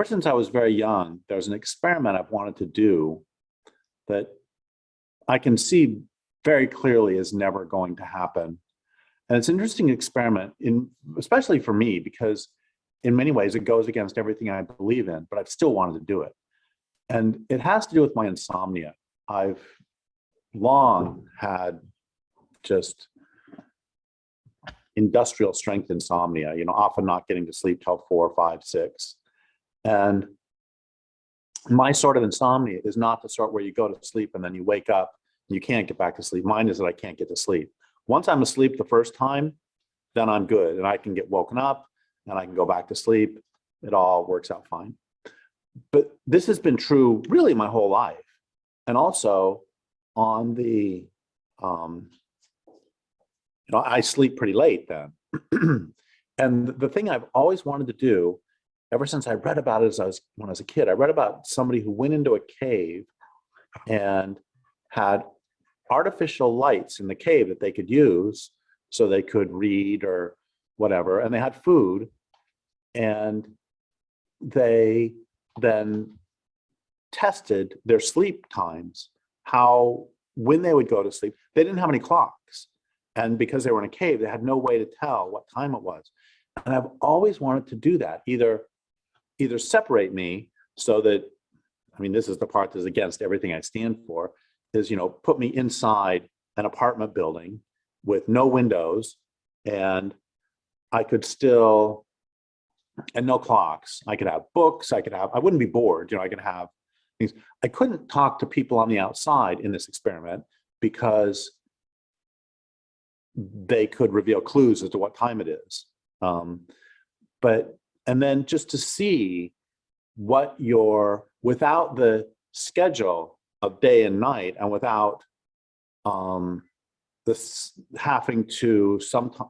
ever since I was very young, there's an experiment I've wanted to do that I can see very clearly is never going to happen. And it's an interesting experiment, especially for me, because in many ways it goes against everything I believe in, but I've still wanted to do it. And it has to do with my insomnia. I've long had just industrial strength insomnia, often not getting to sleep till 4, 5, 6. And my sort of insomnia is not the sort where you go to sleep and then you wake up and you can't get back to sleep. Mine is that I can't get to sleep. Once I'm asleep the first time, then I'm good and I can get woken up and I can go back to sleep. It all works out fine. But this has been true really my whole life. And also on the, I sleep pretty late then. And the thing I've always wanted to do, ever since I read about it when I was a kid, I read about somebody who went into a cave and had artificial lights in the cave that they could use so they could read or whatever, and they had food, and they then tested their sleep times, when they would go to sleep. They didn't have any clocks, and because they were in a cave, they had no way to tell what time it was. And I've always wanted to do that, either separate me so that, this is the part that's against everything I stand for, is, put me inside an apartment building with no windows, and I could still, and no clocks. I could have books, I wouldn't be bored, I could have things. I couldn't talk to people on the outside in this experiment because they could reveal clues as to what time it is. And then just to see without the schedule of day and night, and without this having to sometimes,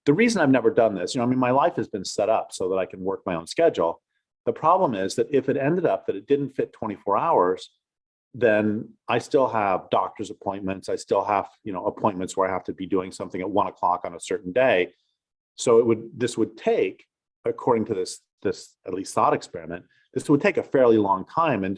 the reason I've never done this, my life has been set up so that I can work my own schedule. The problem is that if it ended up that it didn't fit 24 hours, then I still have doctor's appointments. I still have, appointments where I have to be doing something at 1 o'clock on a certain day. So this would take, according to this at least thought experiment, this would take a fairly long time. And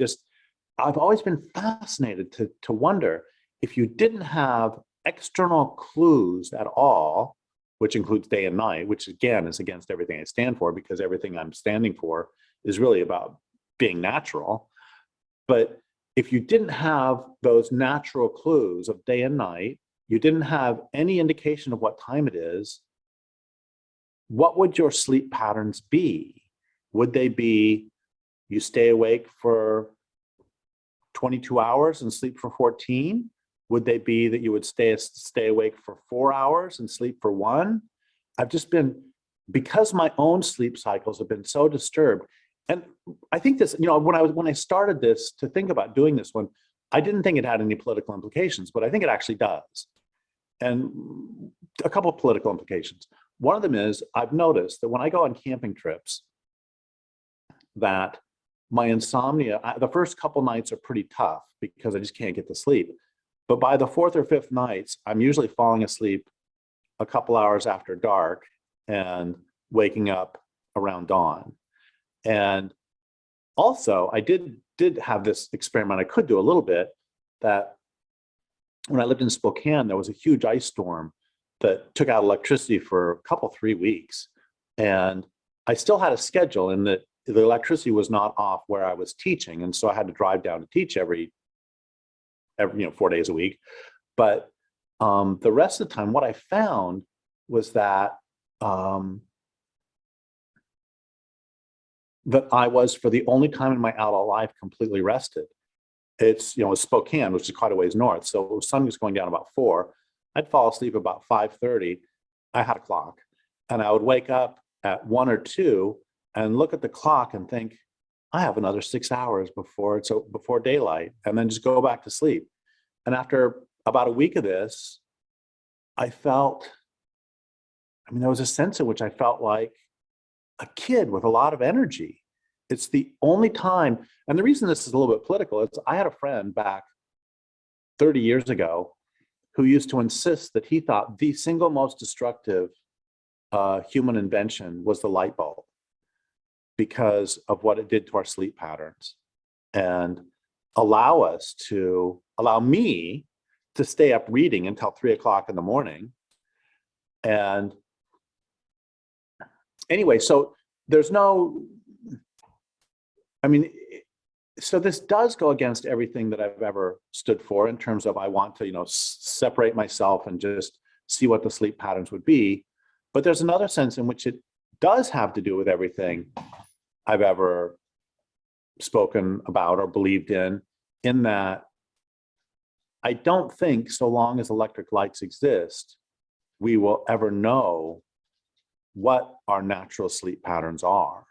I've always been fascinated to wonder, if you didn't have external clues at all, which includes day and night, which again is against everything I stand for, because everything I'm standing for is really about being natural. But if you didn't have those natural clues of day and night, you didn't have any indication of what time it is, what would your sleep patterns be? Would they be, you stay awake for 22 hours and sleep for 14? Would they be that you would stay awake for 4 hours and sleep for 1? I've just been, because my own sleep cycles have been so disturbed. And I think this, when I started this to think about doing this one, I didn't think it had any political implications, but I think it actually does. And a couple of political implications. One of them is, I've noticed that when I go on camping trips, that my insomnia, the first couple nights are pretty tough because I just can't get to sleep. But by the 4th or 5th nights, I'm usually falling asleep a couple hours after dark and waking up around dawn. And also, I did have this experiment I could do a little bit, that when I lived in Spokane, there was a huge ice storm that took out electricity for a 3 weeks. And I still had a schedule in that the electricity was not off where I was teaching. And so I had to drive down to teach every 4 days a week. But the rest of the time, what I found was that that I was, for the only time in my adult life, completely rested. It's, it's Spokane, which is quite a ways north. So the sun was going down about 4. I'd fall asleep about 5:30. I had a clock, and I would wake up at 1 or 2 and look at the clock and think, I have another 6 hours before daylight, and then just go back to sleep. And after about a week of this, I felt, there was a sense in which I felt like a kid with a lot of energy. It's the only time, and the reason this is a little bit political is I had a friend back 30 years ago who used to insist that he thought the single most destructive human invention was the light bulb. because of what it did to our sleep patterns, and allow me to stay up reading until 3 o'clock in the morning. And anyway, so there's no, I mean, so this does go against everything that I've ever stood for in terms of I want to, separate myself and just see what the sleep patterns would be. But there's another sense in which it does have to do with everything I've ever spoken about or believed in that I don't think so long as electric lights exist, we will ever know what our natural sleep patterns are.